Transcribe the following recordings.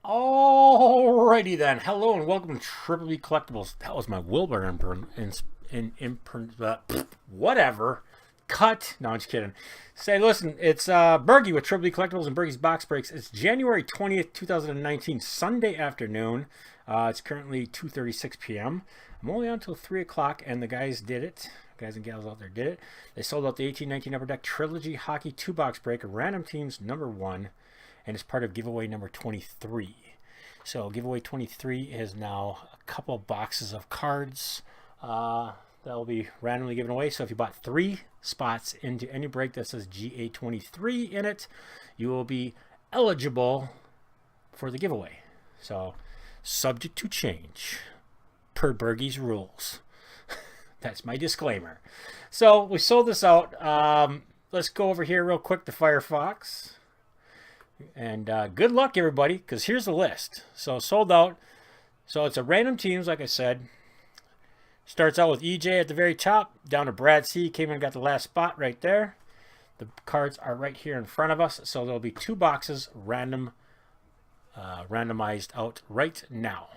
Alrighty then. Hello and welcome to Triple B Collectibles. That was my Wilbur whatever. Cut. No, I'm just kidding. Say, listen, it's Bergie with Triple B Collectibles and Bergie's Box Breaks. It's January 20th, 2019, Sunday afternoon. It's currently 2:36 p.m. I'm only on until 3 o'clock, and the guys did it. Guys and gals out there did it. They sold out the 1819 Upper Deck Trilogy Hockey 2-box break, random teams number 1, and it's part of giveaway number 23. So giveaway 23 is now a couple of boxes of cards that will be randomly given away. So if you bought 3 spots into any break that says GA23 in it, you will be eligible for the giveaway. So subject to change per Bergie's rules. That's my disclaimer. So we sold this out. Let's go over here real quick to Firefox. And good luck, everybody, because here's the list. So sold out. So it's a random teams, like I said. Starts out with EJ at the very top, down to Brad C. Came in and got the last spot right there. The cards are right here in front of us. So there'll be 2 boxes randomized out right now.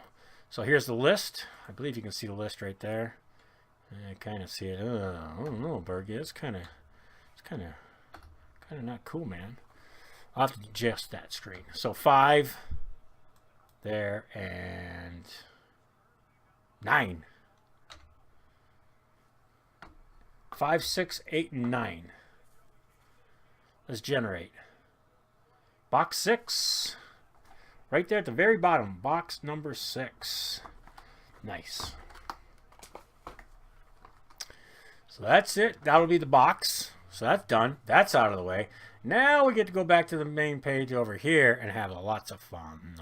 So here's the list. I believe you can see the list right there. I kind of see it. I don't know, Bergie. It's kind of not cool, man. I'll have to adjust that screen. So 5 there and 9. 5, 6, 8, and 9. Let's generate. Box 6. Right there at the very bottom. Box number 6. Nice. So that's it. That'll be the box. So that's done. That's out of the way. Now we get to go back to the main page over here and have lots of fun.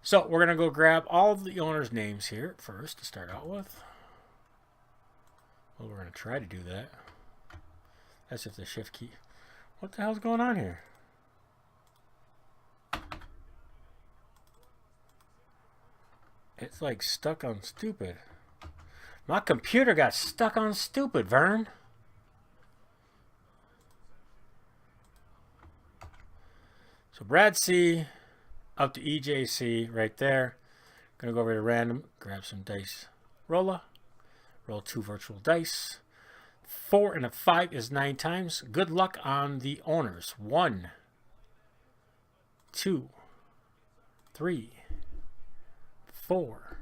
So we're going to go grab all of the owners' names here first to start out with. Well, we're going to try to do that. That's if the shift key. What the hell's going on here? It's like stuck on stupid. My computer got stuck on stupid, Vern. So Brad C up to EJC right there. Gonna go over to random, grab some dice. Roll 2 virtual dice. 4 and a 5 is 9 times. Good luck on the owners. 1, 2, 3, 4,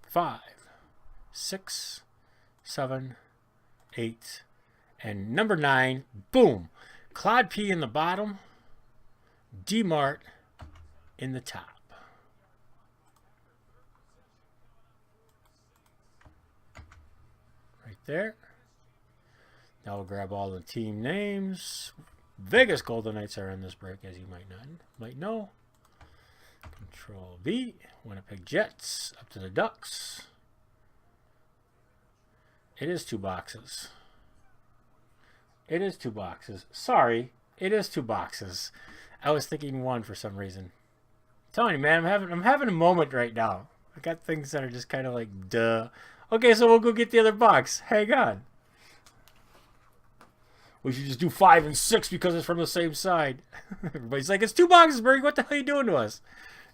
5, 6, 7, 8, and number 9. Boom. Claude P in the bottom. D-Mart in the top. Right there. Now we'll grab all the team names. Vegas Golden Knights are in this break, as you might know. Control V. Winnipeg Jets up to the Ducks. It is 2 boxes. It is 2 boxes. Sorry, it is 2 boxes. I was thinking 1 for some reason. I'm telling you, man, I'm having a moment right now. I got things that are just kind of like, duh. Okay, so we'll go get the other box. Hang on. We should just do 5 and 6 because it's from the same side. Everybody's like, it's 2 boxes, Bergie. What the hell are you doing to us?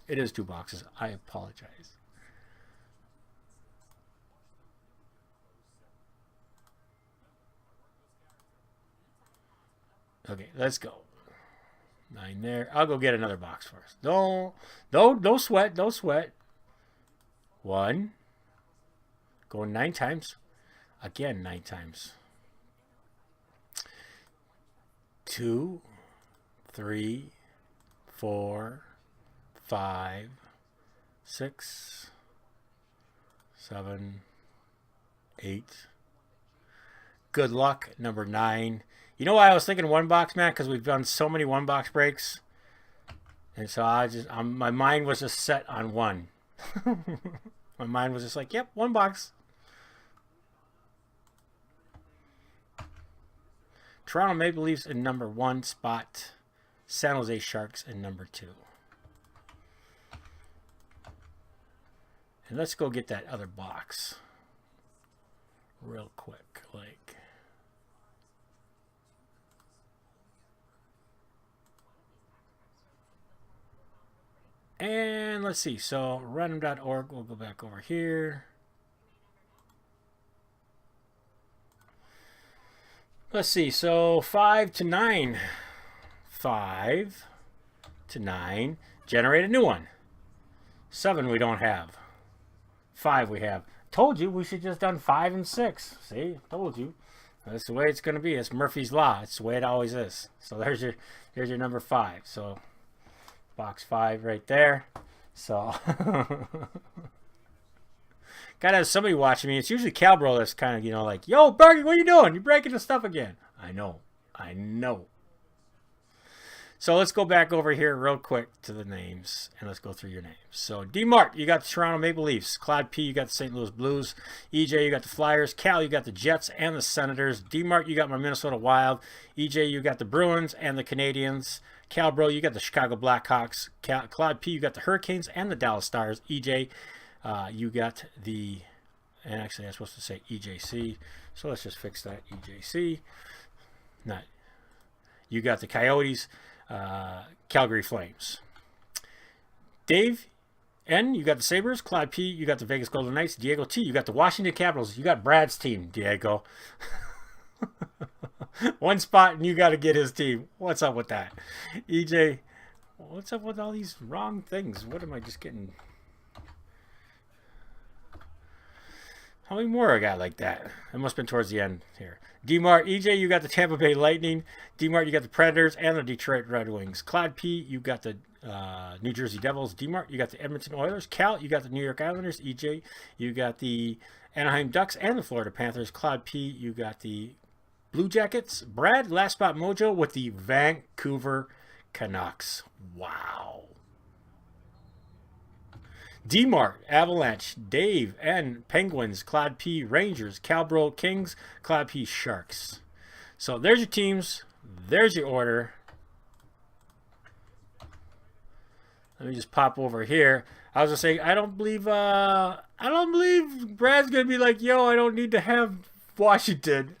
It is 2 boxes. I apologize. Okay, let's go. 9 there. I'll go get another box first. Don't sweat. Don't sweat. 1. Going 9 times. Again, 9 times. 2, 3, 4, 5, 6, 7, 8. Good luck, number 9. You know why I was thinking 1 box, man? Because we've done so many 1 box breaks. And so my mind was just set on 1. My mind was just like, yep, 1 box. Toronto Maple Leafs in number 1 spot. San Jose Sharks in number 2. And let's go get that other box real quick. Like, And let's see. So random.org, we'll go back over here. Let's see. So 5 to 9. 5 to 9. Generate a new one. 7 we don't have. 5 we have. Told you we should just done 5 and 6. See? Told you. That's the way it's going to be. It's Murphy's Law. It's the way it always is. So there's your number 5. So box 5 right there. So gotta have somebody watching me. It's usually Calbro that's kind of, you know, like, yo, Bergie, what are you doing? You're breaking the stuff again. I know. So let's go back over here real quick to the names, and let's go through your names. So D-Mart, you got the Toronto Maple Leafs. Claude P, you got the St. Louis Blues. EJ, you got the Flyers. Cal, you got the Jets and the Senators. D-Mart, you got my Minnesota Wild. EJ, you got the Bruins and the Canadiens. Calbro, you got the Chicago Blackhawks. Claude P, you got the Hurricanes and the Dallas Stars. EJ, you got the, and actually I'm supposed to say EJC, so let's just fix that. EJC. Not, you got the Coyotes. Calgary Flames. Dave N, you got the Sabres. Claude P, you got the Vegas Golden Knights. Diego T, you got the Washington Capitals. You got Brad's team, Diego. One spot and you got to get his team. What's up with that? EJ, what's up with all these wrong things? What am I just getting? How many more I got like that? It must have been towards the end here. D-Mart, EJ, you got the Tampa Bay Lightning. D-Mart, you got the Predators and the Detroit Red Wings. Claude P, you got the New Jersey Devils. D-Mart, you got the Edmonton Oilers. Cal, you got the New York Islanders. EJ, you got the Anaheim Ducks and the Florida Panthers. Claude P, you got the Blue Jackets. Brad, Last Spot Mojo with the Vancouver Canucks. Wow. D-Mart, Avalanche, Dave N, Penguins, Claude P, Rangers, Calbro, Kings, Claude P, Sharks. So there's your teams. There's your order. Let me just pop over here. I was gonna say I don't believe Brad's gonna be like, yo, I don't need to have Washington.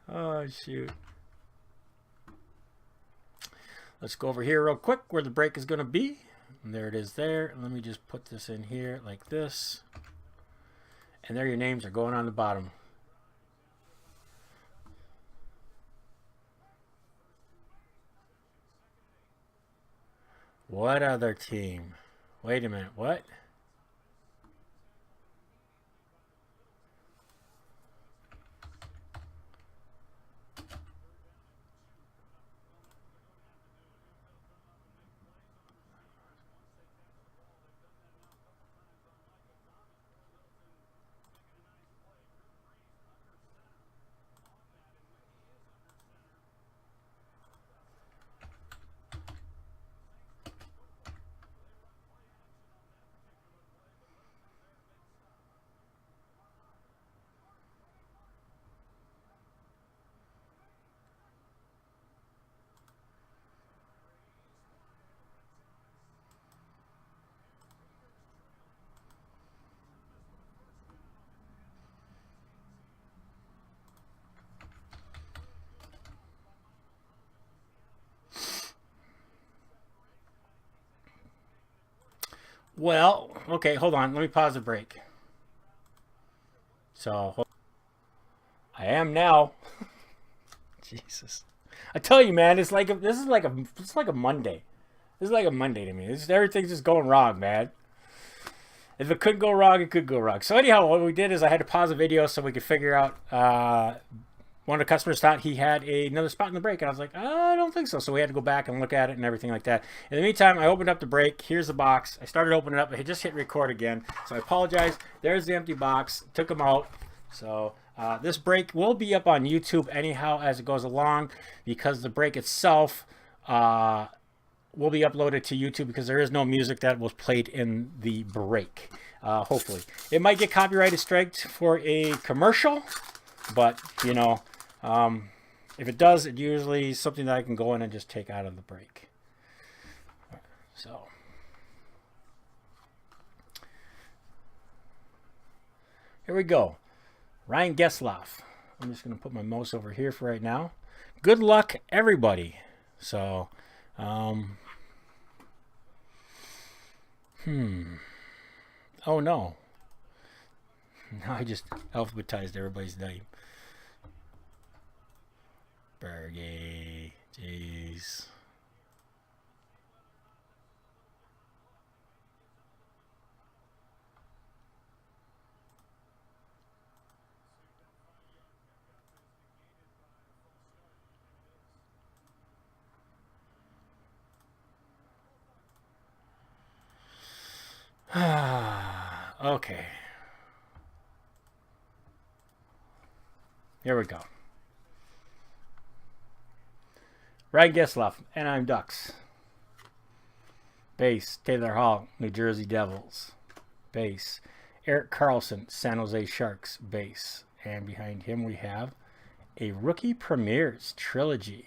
Oh shoot. Let's go over here real quick where the break is gonna be. And there it is there. Let me just put this in here like this. And there your names are going on the bottom. What other team? Wait a minute. What? Well, okay, hold on. Let me pause the break. So, I am now. Jesus, I tell you, man, it's like this is like a Monday. This is like a Monday to me. Everything's just going wrong, man. If it could go wrong, it could go wrong. So anyhow, what we did is I had to pause the video so we could figure out. One of the customers thought he had another spot in the break, and I was like, I don't think so. So we had to go back and look at it and everything like that. In the meantime, I opened up the break. Here's the box. I started opening it up. I just hit record again. So I apologize. There's the empty box. Took them out. So this break will be up on YouTube anyhow as it goes along, because the break itself will be uploaded to YouTube because there is no music that was played in the break. Hopefully. It might get copyrighted striked for a commercial, but, you know, if it does, it's usually something that I can go in and just take out of the break. So, here we go. Ryan Getzlaf. I'm just going to put my mouse over here for right now. Good luck, everybody. So, Oh no. Now I just alphabetized everybody's name. Bergie. Jeez. Okay. Here we go. Ryan Getzlaf, Anaheim Ducks. Base, Taylor Hall, New Jersey Devils. Base, Erik Karlsson, San Jose Sharks. Base. And behind him we have a Rookie Premieres Trilogy.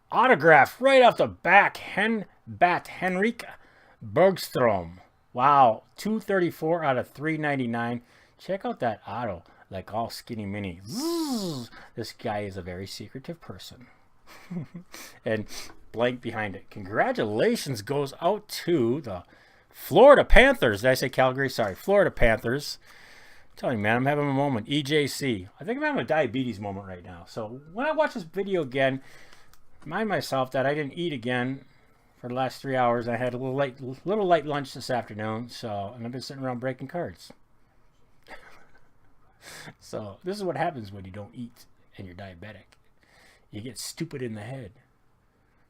Autograph right off the back, Henrik Bergstrom. Wow, 234 out of 399. Check out that auto, like all skinny mini. Zzz. This guy is a very secretive person. And blank behind it. Congratulations goes out to the Florida Panthers. Did I say Calgary? Sorry, Florida Panthers. I'm telling you, man, I'm having a moment. EJC. I think I'm having a diabetes moment right now. So when I watch this video again, remind myself that I didn't eat again for the last 3 hours. I had a little light lunch this afternoon, so and I've been sitting around breaking cards. So this is what happens when you don't eat and you're diabetic. You get stupid in the head.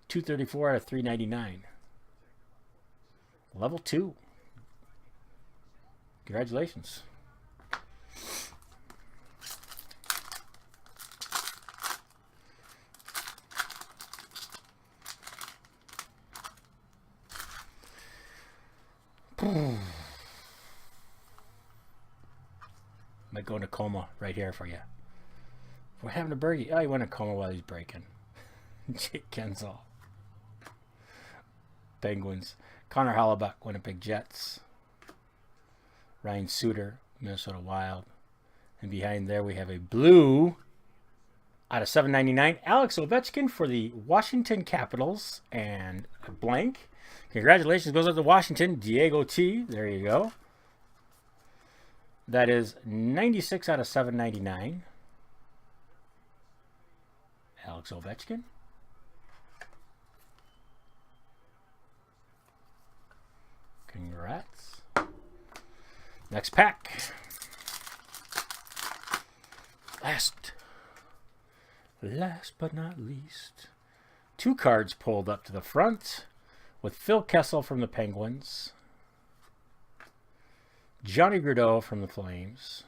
234 out of 399. Level 2. Congratulations. Might go into coma right here for you. What happened to Bergie? Oh, he went in coma while he's breaking. Jake Kensal. Penguins. Connor Hellebuyck, Winnipeg Jets. Ryan Suter, Minnesota Wild. And behind there we have a blue out of 799. Alex Ovechkin for the Washington Capitals. And a blank. Congratulations goes out to Washington. Diego T. There you go. That is 96 out of 799. Alex Ovechkin. Congrats. Next pack. Last but not least, 2 cards pulled up to the front with Phil Kessel from the Penguins, Johnny Gaudreau from the Flames,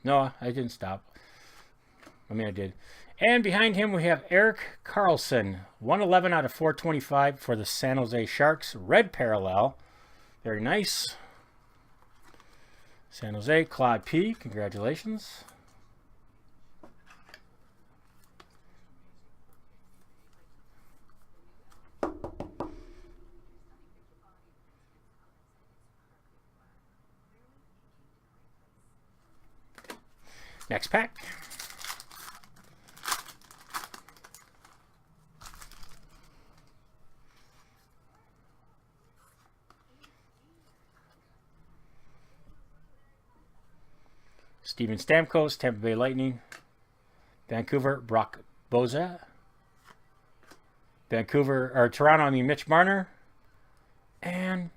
No, I didn't stop. I mean, I did. And behind him, we have Erik Karlsson. 111 out of 425 for the San Jose Sharks. Red parallel. Very nice. San Jose, Claude P. Congratulations. Next pack. Steven Stamkos, Tampa Bay Lightning. Vancouver, Brock Boza. Toronto, Mitch Marner. And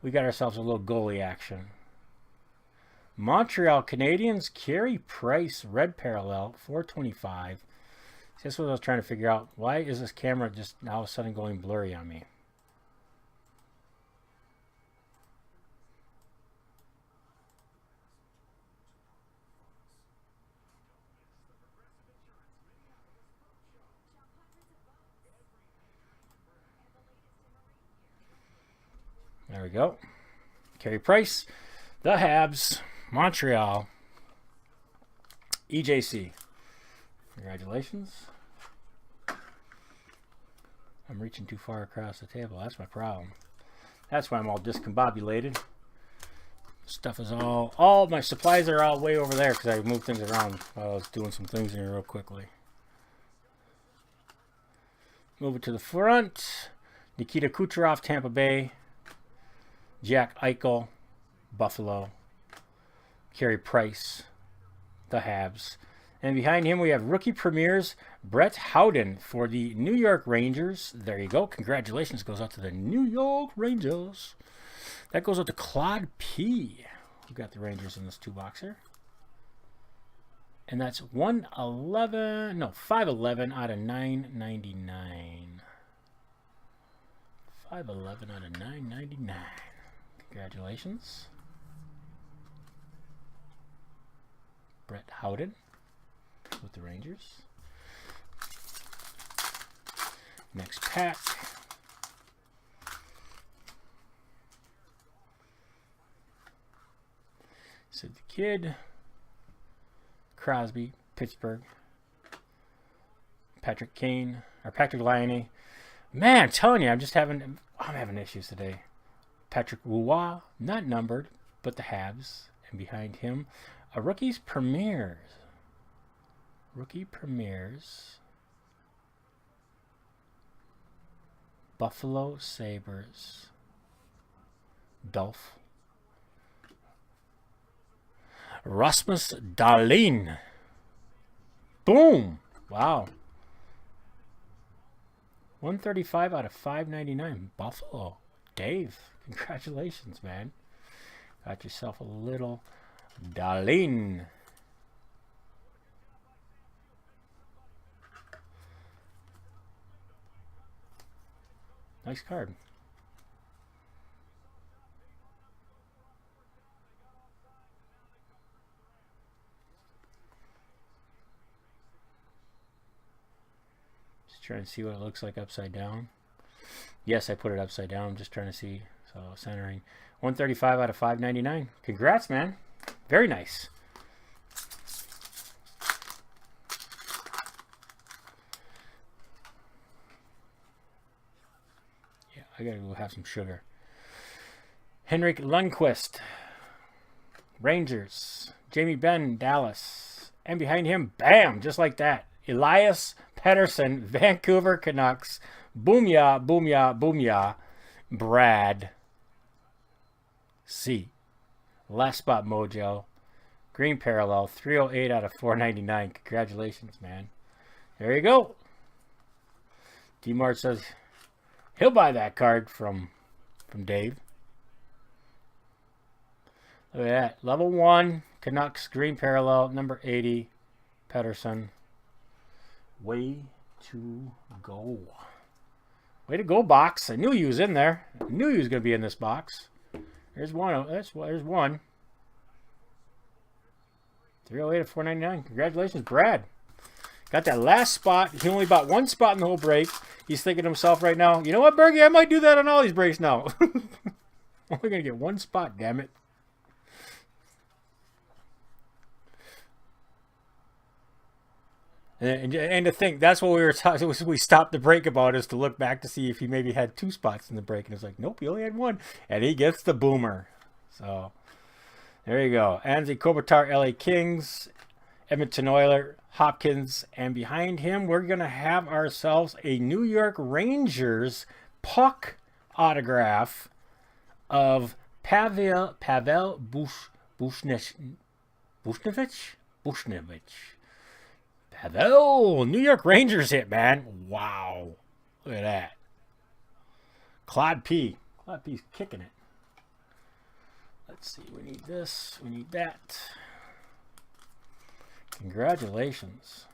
we got ourselves a little goalie action. Montreal Canadiens, Carey Price, red parallel, 425. That's what I was trying to figure out. Why is this camera just all of a sudden going blurry on me? There we go. Carey Price, the Habs, Montreal, EJC. Congratulations. I'm reaching too far across the table. That's my problem. That's why I'm all discombobulated. Stuff is all my supplies are all way over there because I moved things around while I was doing some things here real quickly. Move it to the front. Nikita Kucherov, Tampa Bay. Jack Eichel, Buffalo. Carey Price, the Habs. And behind him we have rookie premieres, Brett Howden for the New York Rangers. There you go. Congratulations goes out to the New York Rangers. That goes out to Claude P. We've got the Rangers in this 2-boxer. And that's 511 out of 999. 511 out of 999. Congratulations. Brett Howden with the Rangers. Next pack. Sid the Kid. Crosby, Pittsburgh. Patrick Kane, or Patrick Laine. Man, I'm telling you, I'm having issues today. Patrick Roy, not numbered, but the Habs. And behind him, a rookie's premieres. Rookie premieres. Buffalo Sabres. Dolph. Rasmus Dahlin. Boom. Wow. 135 out of 599. Buffalo. Dave, congratulations, man. Got yourself a little Dahlin. Nice card. Just trying to see what it looks like upside down. Yes, I put it upside down. I'm just trying to see. So centering. 135 out of 599. Congrats, man. Very nice. Yeah, I gotta go have some sugar. Henrik Lundqvist. Rangers. Jamie Benn, Dallas. And behind him, bam, just like that. Elias Pettersson, Vancouver Canucks. Boomya, boomya, boomya. Brad C. Last spot mojo. Green parallel. 308 out of 499. Congratulations, man. There you go. D-Mart says he'll buy that card from Dave. Look at that. Level 1. Canucks. Green parallel. Number 80. Pettersson. Way to go. Way to go, box. I knew you was in there. I knew you was going to be in this box. There's one. There's one. 308 of 499. Congratulations, Brad. Got that last spot. He only bought one spot in the whole break. He's thinking to himself right now, you know what, Bergie? I might do that on all these breaks now. I'm only going to get one spot, damn it. And to think, that's what we were talking. We stopped the break about, is to look back to see if he maybe had 2 spots in the break, and it's like, nope, he only had 1, and he gets the boomer. So there you go. Anze Kopitar, LA Kings, Edmonton Oilers, Hopkins, and behind him we're gonna have ourselves a New York Rangers puck autograph of Pavel Buchnevich. Pavel, New York Rangers hit, man. Wow. Look at that. Claude P. Claude P's kicking it. Let's see. We need this. We need that. Congratulations.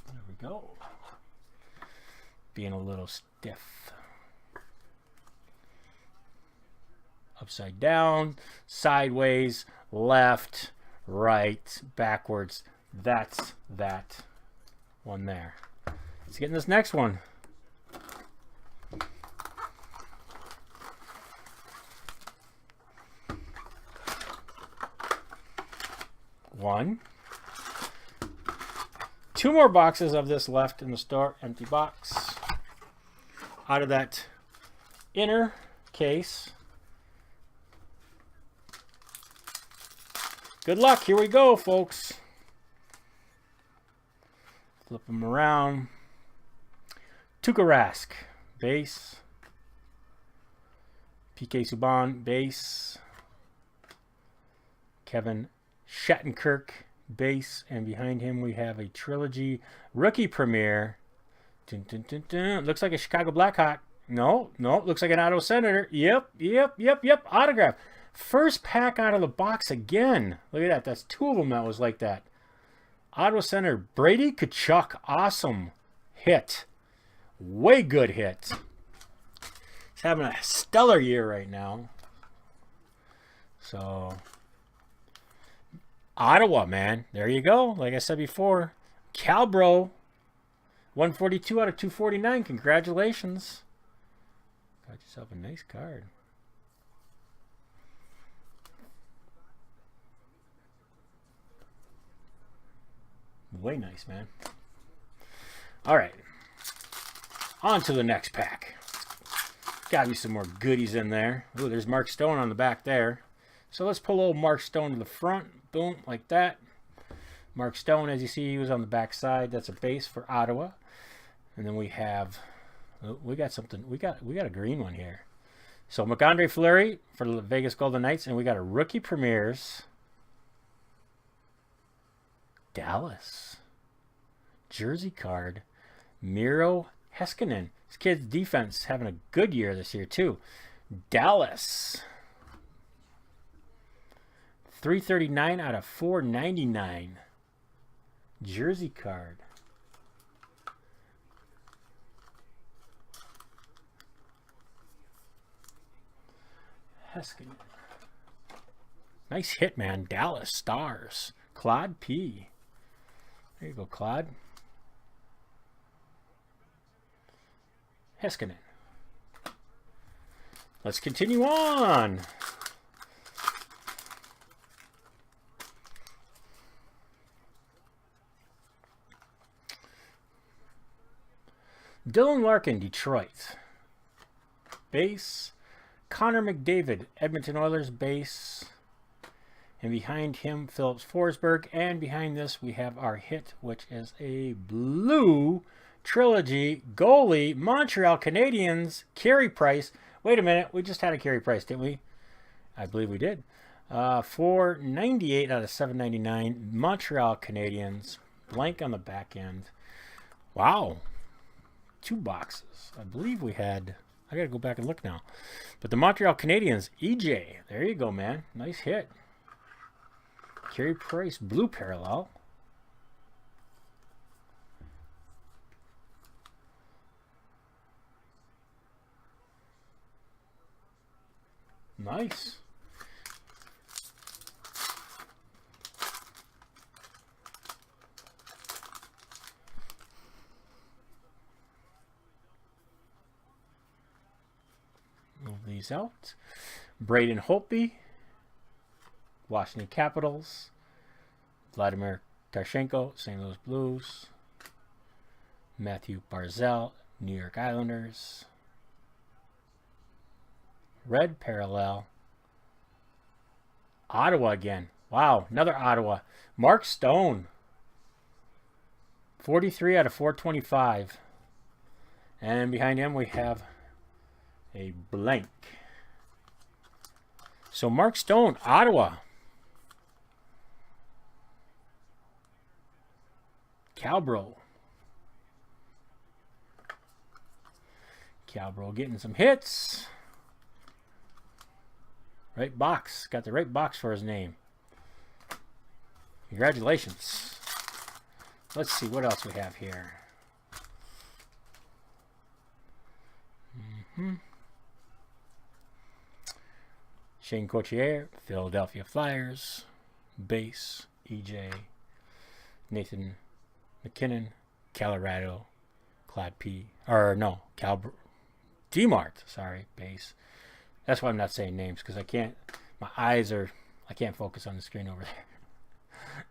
There we go. Being a little stiff. Upside down, sideways, left, right, backwards, That's that one there. Let's get in this next one. One. Two more boxes of this left in the store. Empty box. Out of that inner case. Good luck. Here we go, folks. Flip them around. Tuukka Rask, base. PK Subban, base. Kevin Shattenkirk, base. And behind him we have a trilogy rookie premiere. Dun, dun, dun, dun. Looks like a Chicago Blackhawk. No, looks like an Ottawa Senator. Yep. Autograph. First pack out of the box again. Look at that. That's two of them that was like that. Ottawa Senator Brady Tkachuk. Awesome hit. Way good hit. He's having a stellar year right now. So, Ottawa, man. There you go. Like I said before. Calbro. 142 out of 249. Congratulations. Got yourself a nice card. Way nice, man. All right. On to the next pack. Gotta be some more goodies in there. Ooh, there's Mark Stone on the back there. So let's pull old Mark Stone to the front. Boom, like that. Mark Stone, as you see, he was on the back side. That's a base for Ottawa. And then we have, we got something. We got a green one here. So Marc-Andre Fleury for the Vegas Golden Knights, and we got a rookie premieres. Dallas jersey card, Miro Heiskanen. This kid's defense having a good year this year too. Dallas, 339 out of 499. Jersey card. Heiskanen. Nice hit, man. Dallas Stars. Claude P. There you go, Claude. Heiskanen. Let's continue on. Dylan Larkin, Detroit. Base. Connor McDavid, Edmonton Oilers, base. And behind him, Phillips Forsberg. And behind this, we have our hit, which is a blue trilogy goalie, Montreal Canadiens, Carey Price. Wait a minute, we just had a Carey Price, didn't we? I believe we did. 498 out of 799. Montreal Canadiens. Blank on the back end. Wow. 2 boxes. I believe we had... I got to go back and look now. But the Montreal Canadiens, EJ. There you go, man. Nice hit. Carey Price, blue parallel. Nice. Move these out. Braden Holtby, Washington Capitals. Vladimir Tarasenko, St. Louis Blues. Matthew Barzal, New York Islanders. Red parallel. Ottawa again. Wow, another Ottawa. Mark Stone. 43 out of 425. And behind him we have a blank. So Mark Stone, Ottawa. Calbro. Calbro getting some hits. Right box. Got the right box for his name. Congratulations. Let's see what else we have here. Shane Coutier, Philadelphia Flyers. Base, EJ. Nathan McKinnon, Colorado, Clad P. Or no, DMart. Sorry, base. That's why I'm not saying names, because I can't. My eyes are. I can't focus on the screen over there.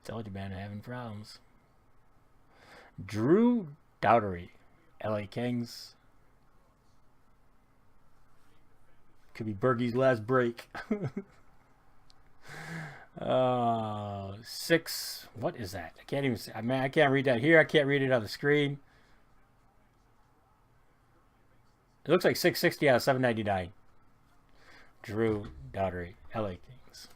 Told you, man, I'm having problems. Drew Doughty, LA Kings. Could be Bergie's last break. 6. What is that? I can't even. I mean, I can't read that here. I can't read it on the screen. It looks like 660 out of 799. Drew Doughty, LA Kings.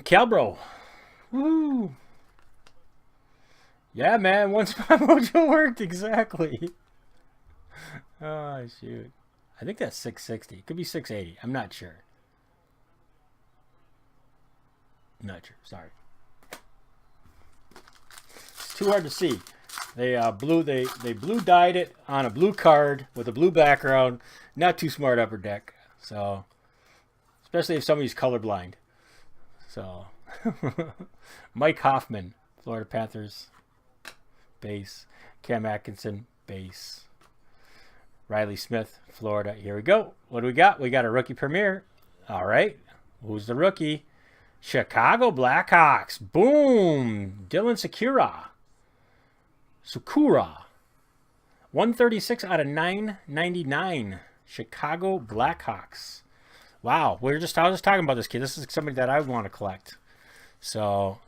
Calbro. Woo. Yeah, man. One spot mojo worked. Exactly. Oh, shoot. I think that's 660. It could be 680. I'm not sure. Not sure. Sorry. It's too hard to see. They blue dyed it on a blue card with a blue background. Not too smart upper deck. So, especially if somebody's colorblind. So, Mike Hoffman, Florida Panthers, base. Cam Atkinson, base. Riley Smith, Florida. Here we go. What do we got? We got a rookie premiere. All right. Who's the rookie? Chicago Blackhawks. Boom. Dylan Sakura. 136 out of 999. Chicago Blackhawks. Wow. I was just talking about this kid. This is somebody that I want to collect. So,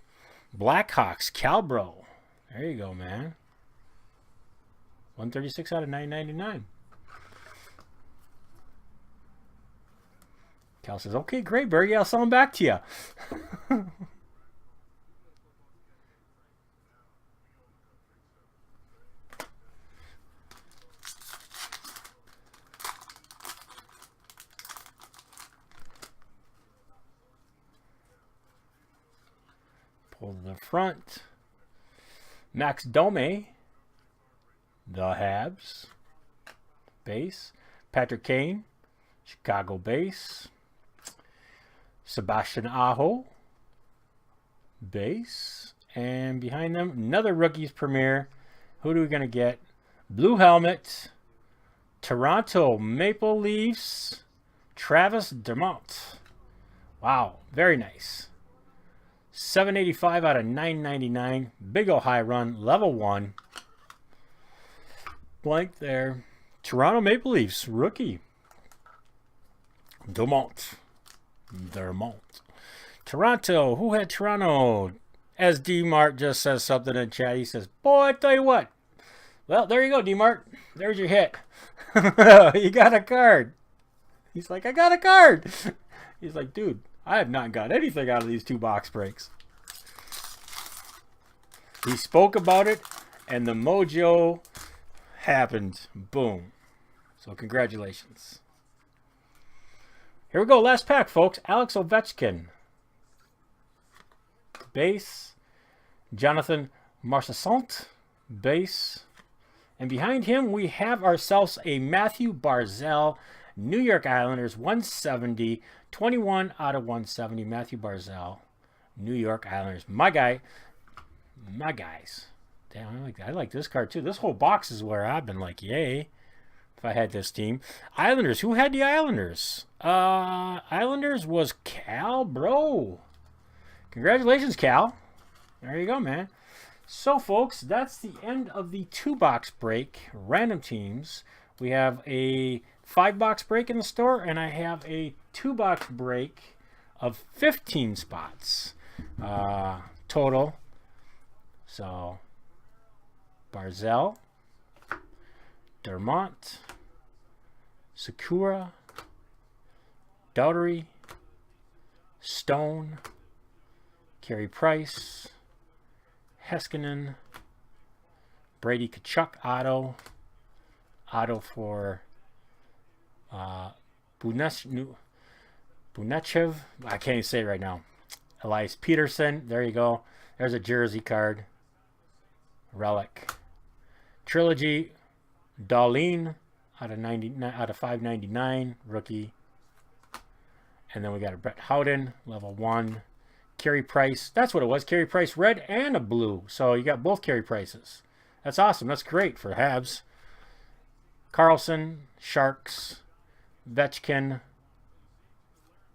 Blackhawks, Calbro. There you go, man. 136 out of 999. Cal says, okay, great, Bergie. I'll sell them back to you. Pull to the front. Max Domi, the Habs, base. Patrick Kane, Chicago base. Sebastian Aho, base. And behind them, another rookies premiere. Who are we going to get? Blue helmet, Toronto Maple Leafs, Travis Dermott. Wow, very nice. 785 out of 999. Big ol' high run, level 1. Blank there. Toronto Maple Leafs, rookie. Dermott. Toronto. Who had Toronto? As D-Mart just says something in chat. He says, boy, I tell you what. Well, there you go, D-Mart. There's your hit. You got a card. He's like, I got a card. He's like, dude, I have not got anything out of these 2 box breaks. He spoke about it, and the mojo happened. Boom. So congratulations. Here we go. Last pack, folks. Alex Ovechkin. Base. Jonathan Marchessault. Base. And behind him, we have ourselves a Matthew Barzal. New York Islanders, 170. 21 out of 170. Matthew Barzal. New York Islanders. My guy. My guys. Damn, I like this card, too. This whole box is where I've been like, yay. If I had this team. Islanders. Who had the Islanders? Islanders was Cal, bro. Congratulations, Cal. There you go, man. So, folks, that's the end of the 2-box break. Random teams. We have a 5-box break in the store, and I have a 2-box break of 15 spots total. So, Barzal, Dermott, Sakura, Doughty, Stone, Carey Price, Heiskanen, Brady Tkachuk auto for Bunechev. I can't even say it right now. Elias Peterson. There you go. There's a jersey card. Relic. Trilogy. Darlene out of 599 rookie. And then we got a Brett Howden, level 1. Carey Price. That's what it was. Carey Price, red and a blue. So you got both Carey Prices. That's awesome. That's great for Habs. Carlson, Sharks, Vetchkin,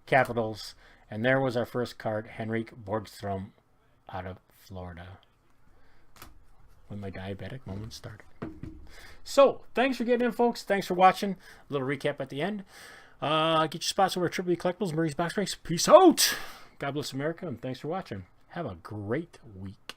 Capitals. And there was our first card, Henrik Borgstrom out of Florida. When my diabetic moment started. So, thanks for getting in, folks. Thanks for watching. A little recap at the end. Get your spots over at Triple B Collectibles, Murray's Box Breaks. Peace out. God bless America, and thanks for watching. Have a great week.